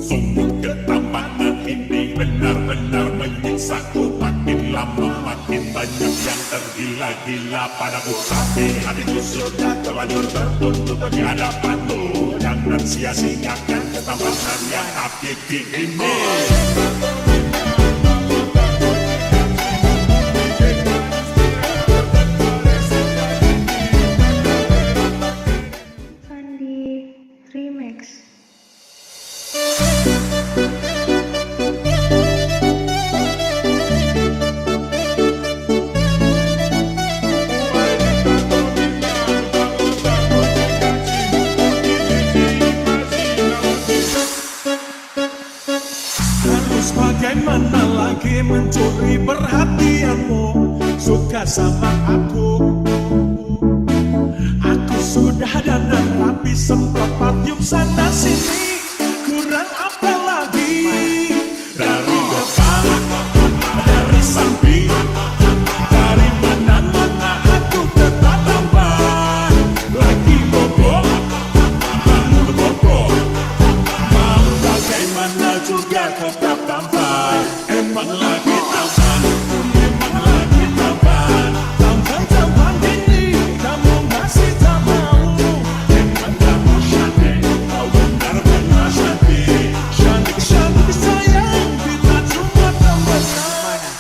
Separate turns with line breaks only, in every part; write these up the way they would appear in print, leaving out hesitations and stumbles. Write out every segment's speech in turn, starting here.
Sungguh ketampanan ini benar-benar menyiksaku. Makin lama makin banyak yang tergila-gila padaku. Tapi hatiku sudah terlanjur tertutup di hadapanmu. Jangan sia-siakan ketampanan yang hakiki ini.
Fandi Remix.
Harus bagaimana lagi mencuri perhatianmu, suka sama aku. Aku sudah dandan rapi, semprot parfum sana sini, kurang apa lagi? Dari depan, dari samping, dari mana-mana aku tetap tampan. Lagi bobo, mau bobo, mau bagaimana juga tetap tampan. Emang lagi tampan, emang lagi tampan. Tampan-tampan ini kamu masih tak mau. Emang kamu cantik, kau benar-benar cantik. Cantik-cantik sayang, kita cuma tambah sayang.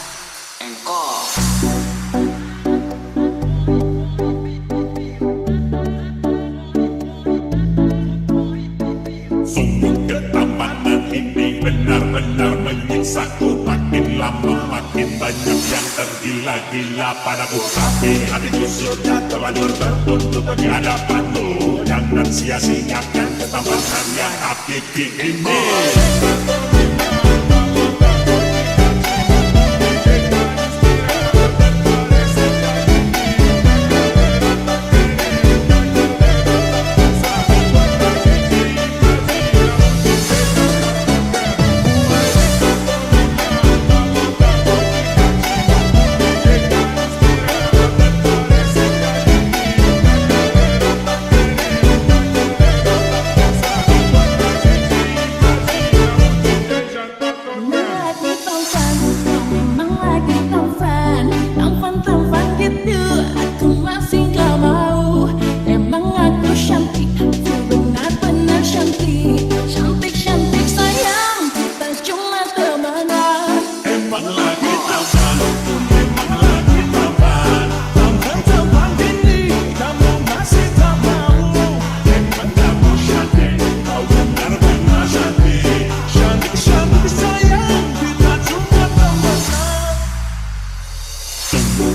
Sungguh ketampanan ini benar-benar menyiksaku. Makin lama makin banyak yang tergila-gila padaku. Tapi hatiku sudah terlanjur tertutup di hadapanmu. Jangan sia-siakan ketampanan yang hakiki ini.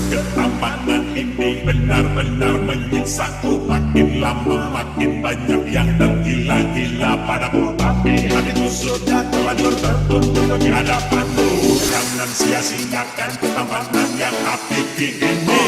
Ketampanan ini benar-benar menyiksaku. Makin lama makin banyak yang tergila-gila padaku. Tapi hatiku sudah terlanjur tertutup di hadapanmu. Jangan sia-siakan ketampanan yang hakiki ini.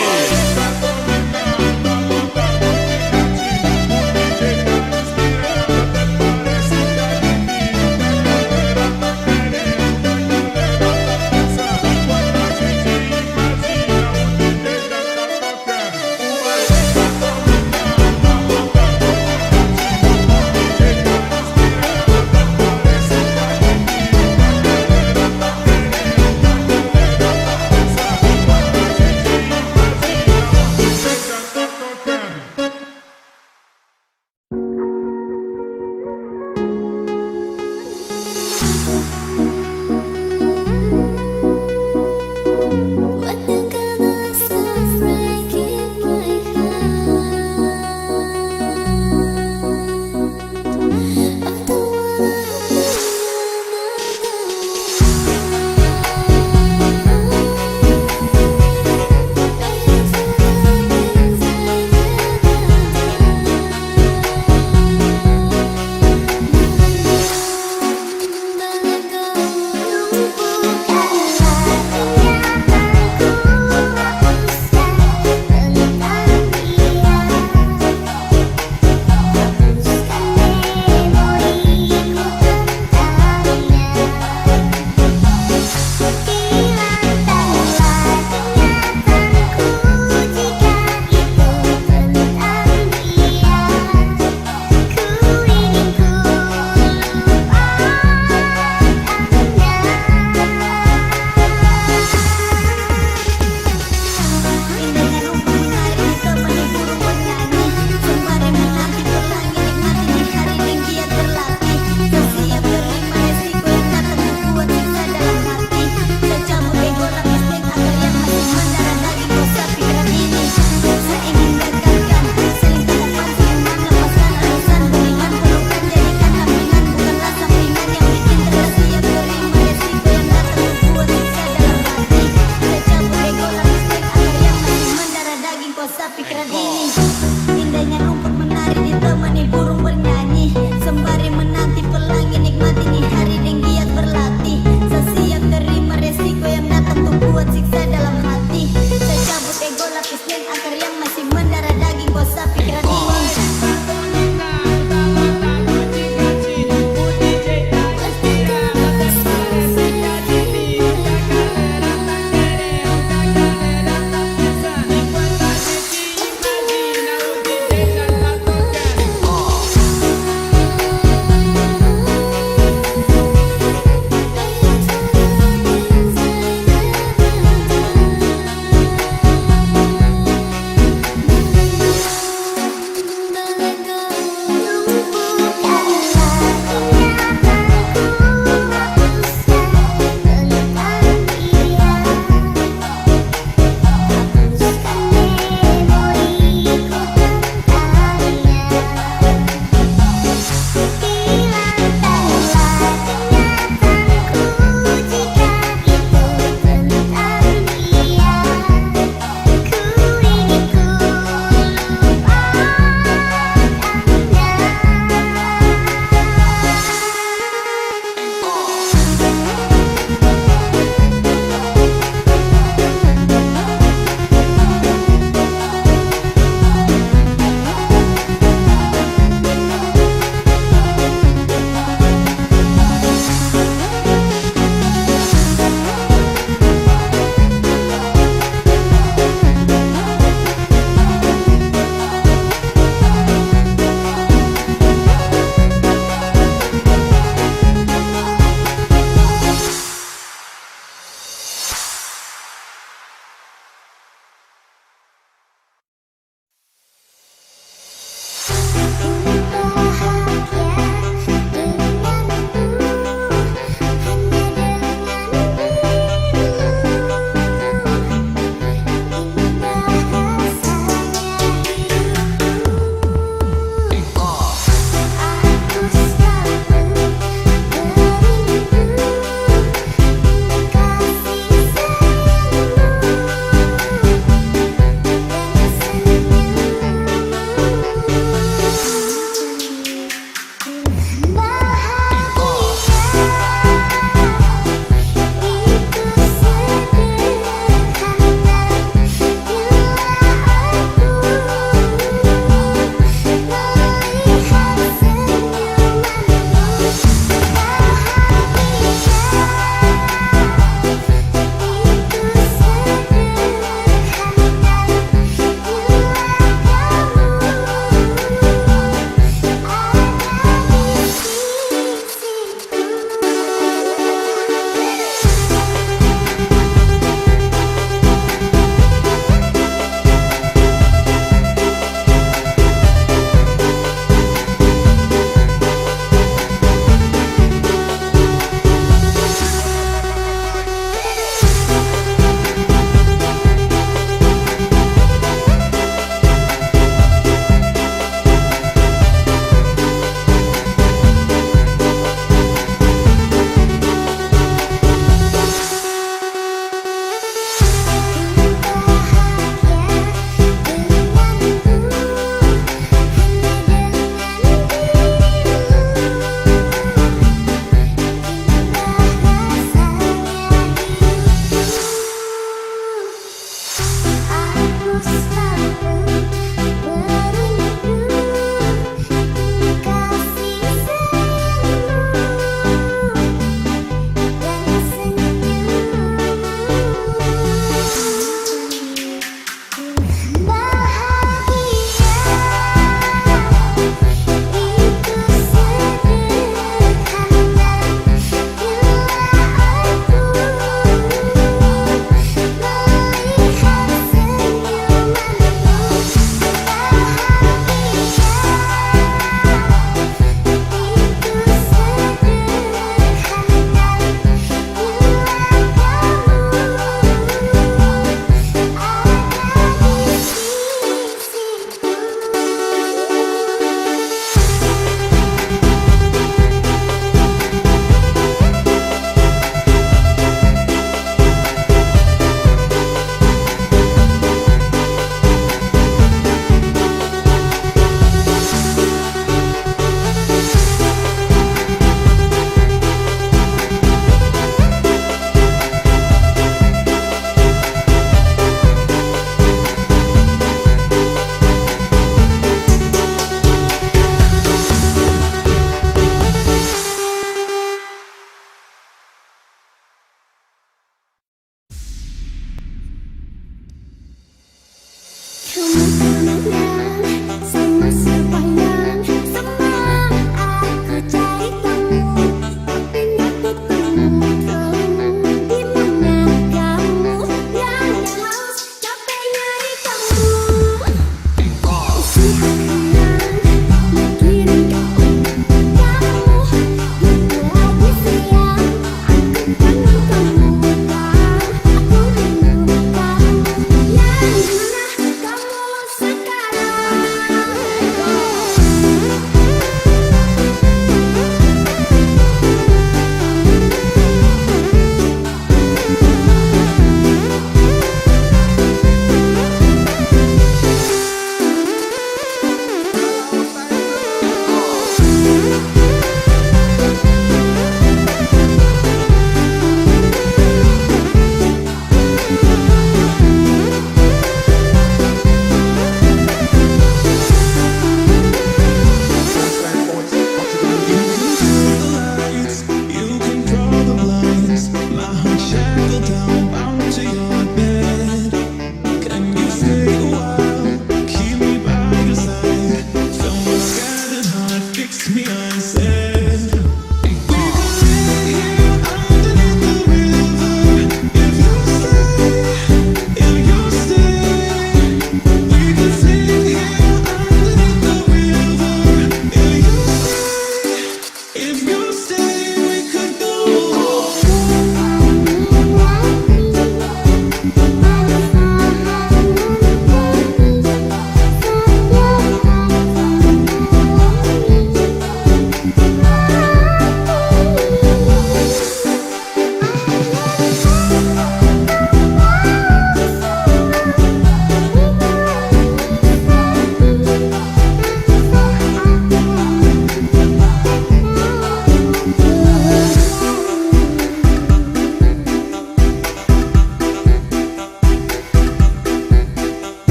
temani burung bernyanyi, sembari menanti pelangi, nikmati nih hari dan giat berlatih. Saya siap terima resiko yang datang untuk buat siksa dalam hati. Saya cabut ego lapis dan akar yang masih mendarah daging kosa pikiran ini.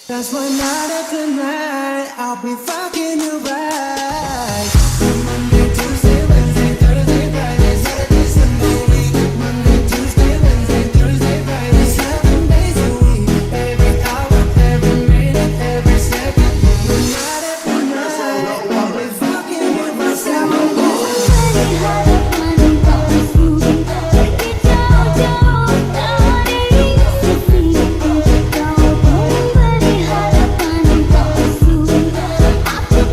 That's why night after night I'll be fucking you right. Monday, Tuesday, Wednesday, Thursday, Friday, Saturday, Sunday, week. Monday, Tuesday, Wednesday, Thursday, Friday, 7 days a week. Every hour, every minute, every second. Night after night I'll be fucking you right. 7 days a week.
Aku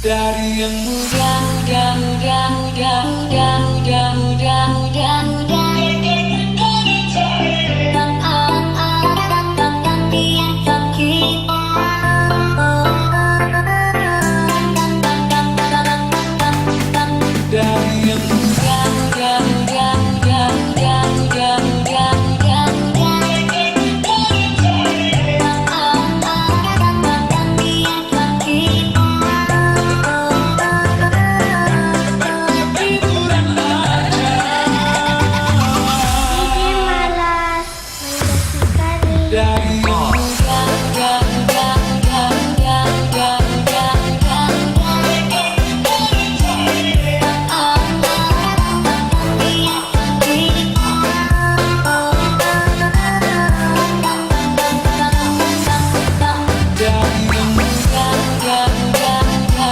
Dari yang muda, muda, muda, muda, muda, muda, muda, muda, muda. Dari yang muda, muda, muda, muda, muda, muda, muda, muda,
Bikin malas, mendasukani.
dari yang muda, muda, muda, muda, muda, muda, muda, muda. Dari yang muda, muda, muda, muda,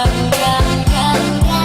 muda, muda, muda,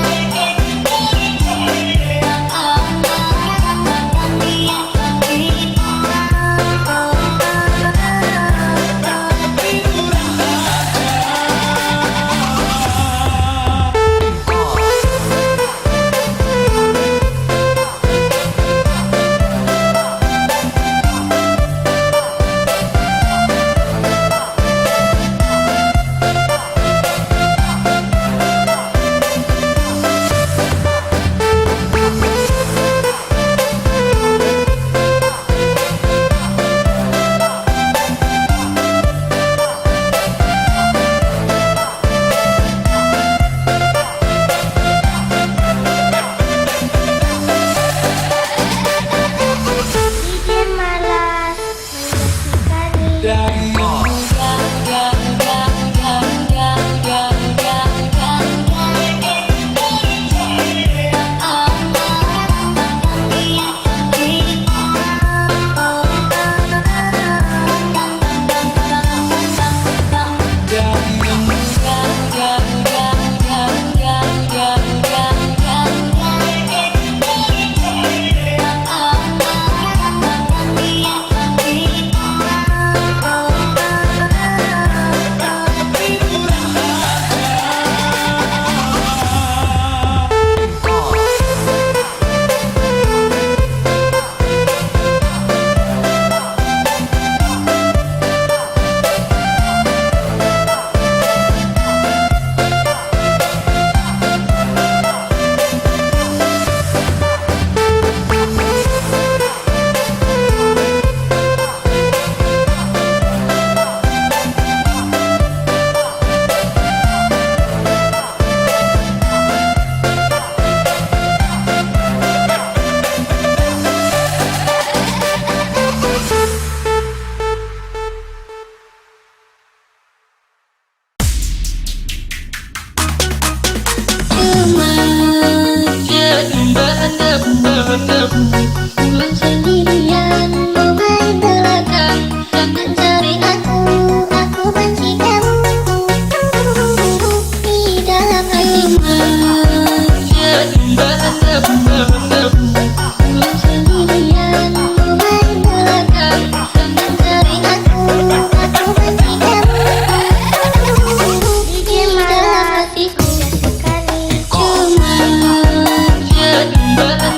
Bikin malas, mendasukani.
dari yang muda, muda, muda, muda, muda, muda, muda, dari yang muda, muda, muda, muda, muda, muda,
Pulang sendirian, mau main belakang. Jangan cari aku benci kamu. Di dalam hatimu pulang sendirian, mau main belakang. Jangan cari aku benci kamu. Di dalam hatiku
Mendasukani.
cuma jadi bahan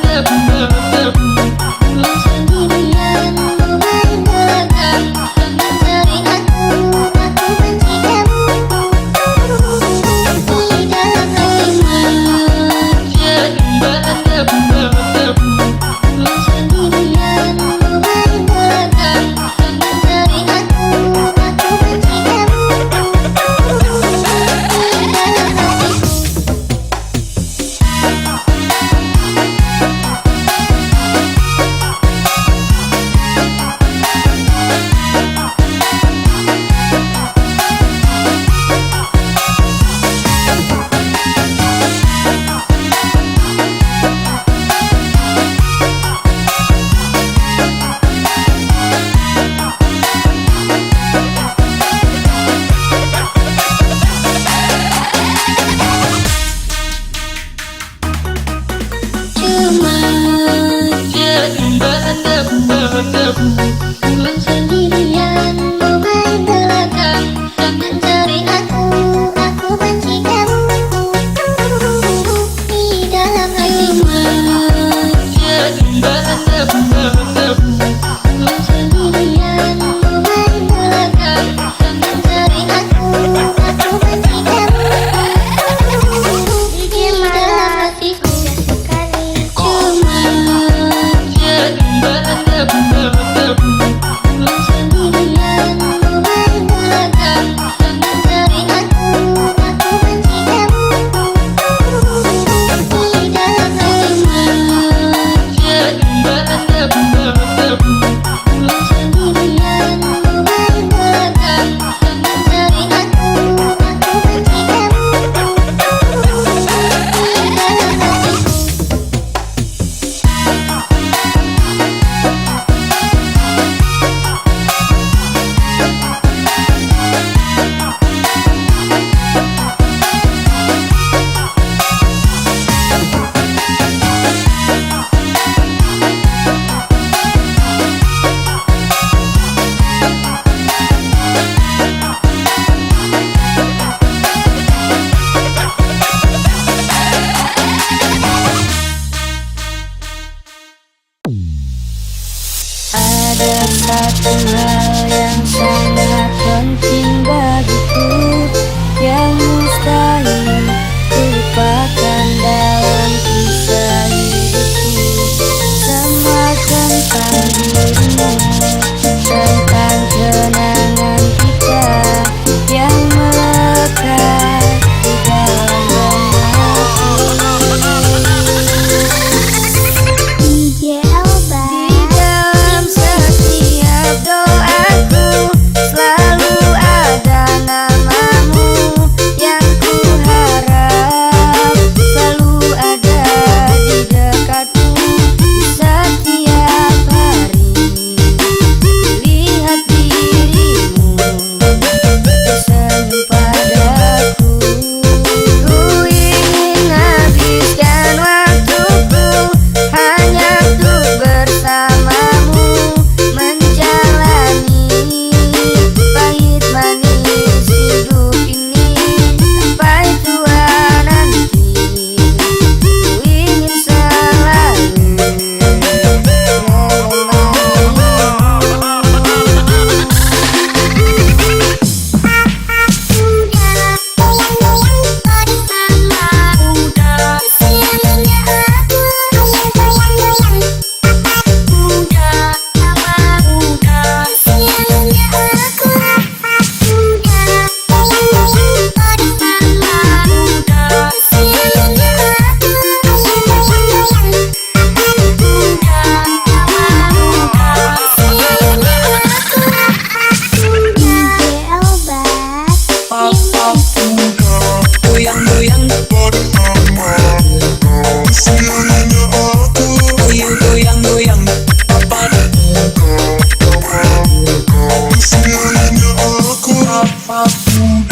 Goyang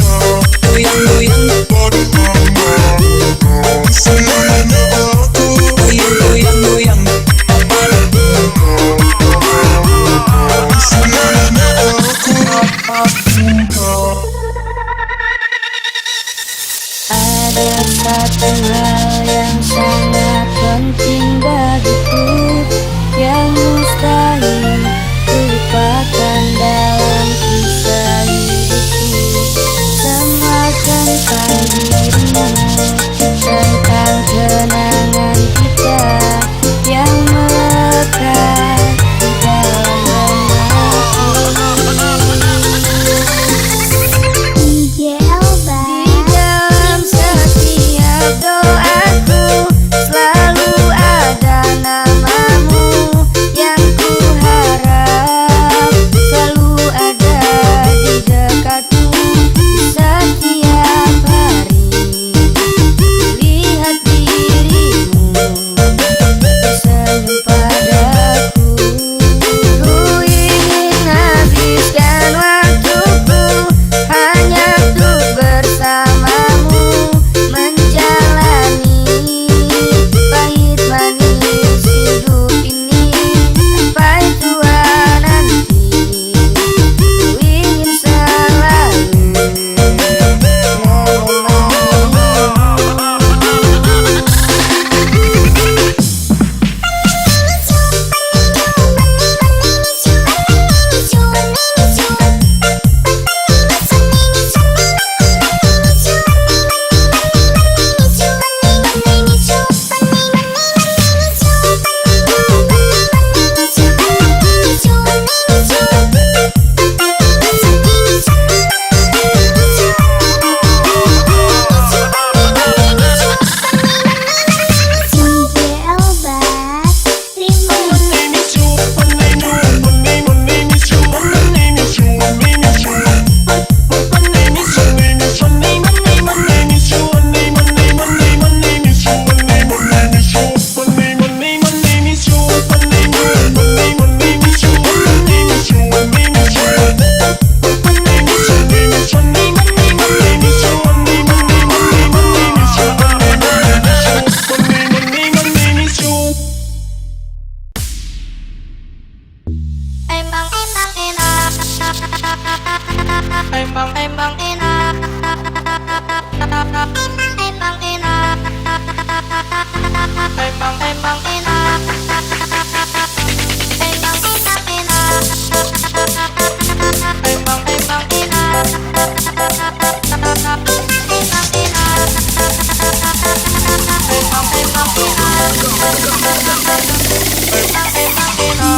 goyang goyang goyang
Ada satu hal yang sangat penting bagiku, yang mustahil lupakan dalam kisah hidupku. Semua tentang dirimu, tentang kenangan kita yang melekat di dalam benakku.
DJ Elba.
Di dalam setiap doaku selalu ada namamu, yang ku harap selalu ada di dekatku. Di setiap hari lihat dirimu tersenyum padaku. Ku ingin habiskan waktuku hanya untuk bersamamu, menjalani pahit manis hidup ini sampai tua nanti. Ku ingin selalu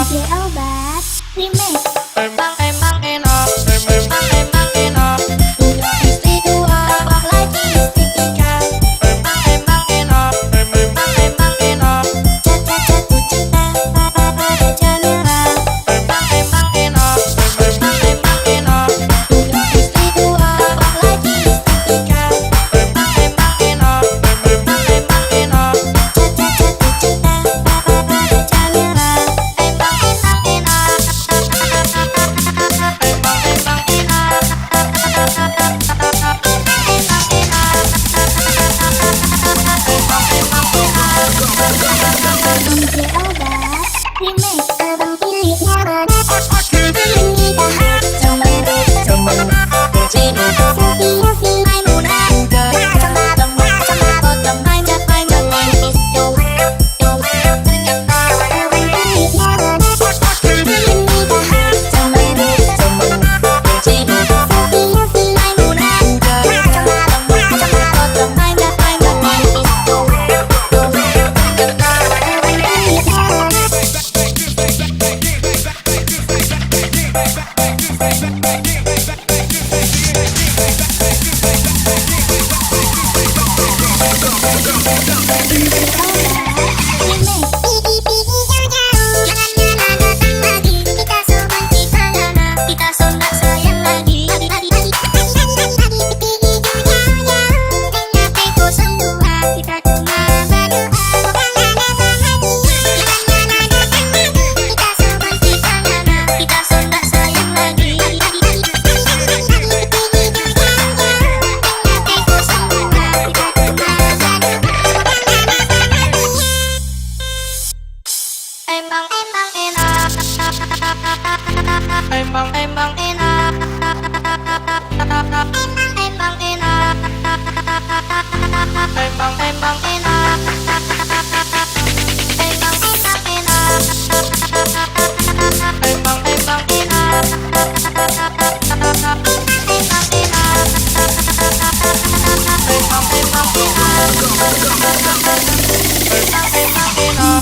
DJ Elba. Remix.
Emang enak, emang enak, emang enak,
DJ Elba. Remix.
udah istri dua, tambah lagi istri tiga. Emang enak,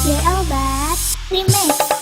DJ Elbat Remix.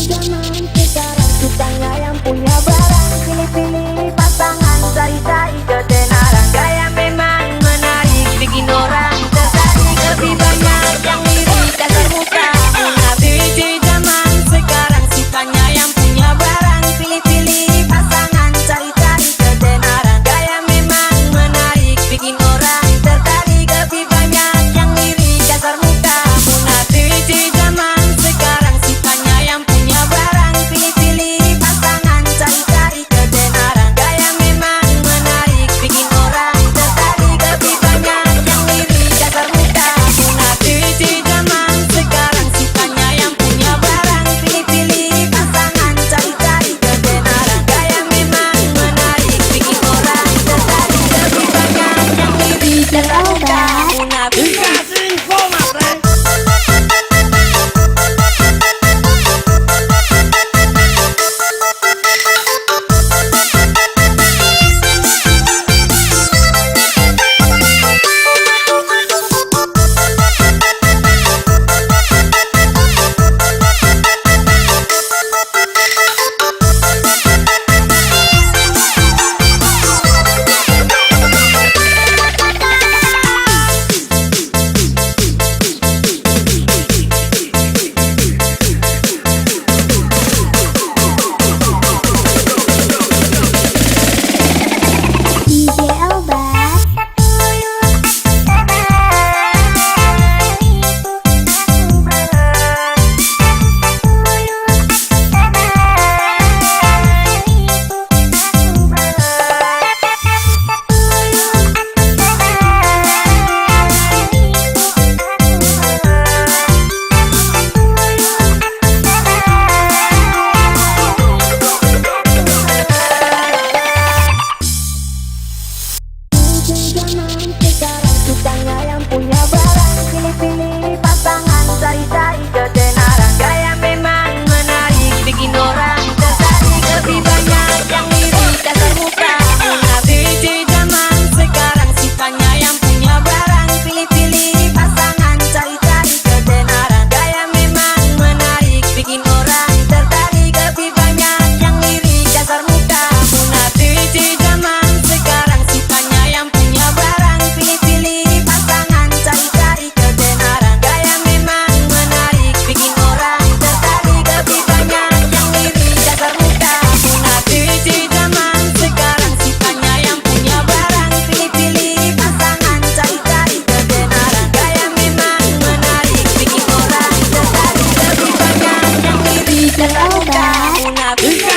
zaman sekarang sukanya yang punya barang, pilih-pilih pasangan, cari-cari ketenaran. Gaya memang menarik, bikin orang tertarik. Lebih banyak yang mirip kasar muka munafik. Di zaman sekarang sukanya yang punya barang, pilih-pilih pasangan, cari-cari ketenaran. Gaya memang menarik, bikin orang tertarik. Lebih banyak yang mirip kasar muka munafik. Di zaman sekarang sukanya yang punya barang, pilih-pilih pasangan, cari-cari ketenaran. Gaya memang menarik, bikin orang tertarik. Lebih banyak yang mirip kasar muka munafik. Di zaman sekarang sukanya yang punya barang, pilih-pilih pasangan, cari-cari ketenaran. Gaya memang menarik, bikin orang tertarik. Lebih banyak yang mirip kasar muka munafik.
DJ Elbat.
Zaman sekarang sukanya yang punya barang, pilih-pilih pasangan, cari-cari ketenaran. Gaya memang menarik, bikin orang tertarik. Lebih banyak yang mirip kasar muka munafik. Di zaman sekarang sukanya yang punya barang, pilih-pilih pasangan, cari-cari ketenaran. Gaya memang menarik, bikin orang tertarik. Lebih banyak yang mirip kasar muka munafik. Di zaman sekarang sukanya yang punya barang, pilih-pilih pasangan, cari-cari ketenaran. Gaya memang menarik, bikin orang tertarik. Lebih banyak yang mirip kasar muka munafik. Di zaman sekarang sukanya yang punya barang, pilih-pilih pasangan, cari-cari ketenaran. Gaya memang menarik, bikin orang tertarik. Lebih banyak yang mirip kasar muka munafik.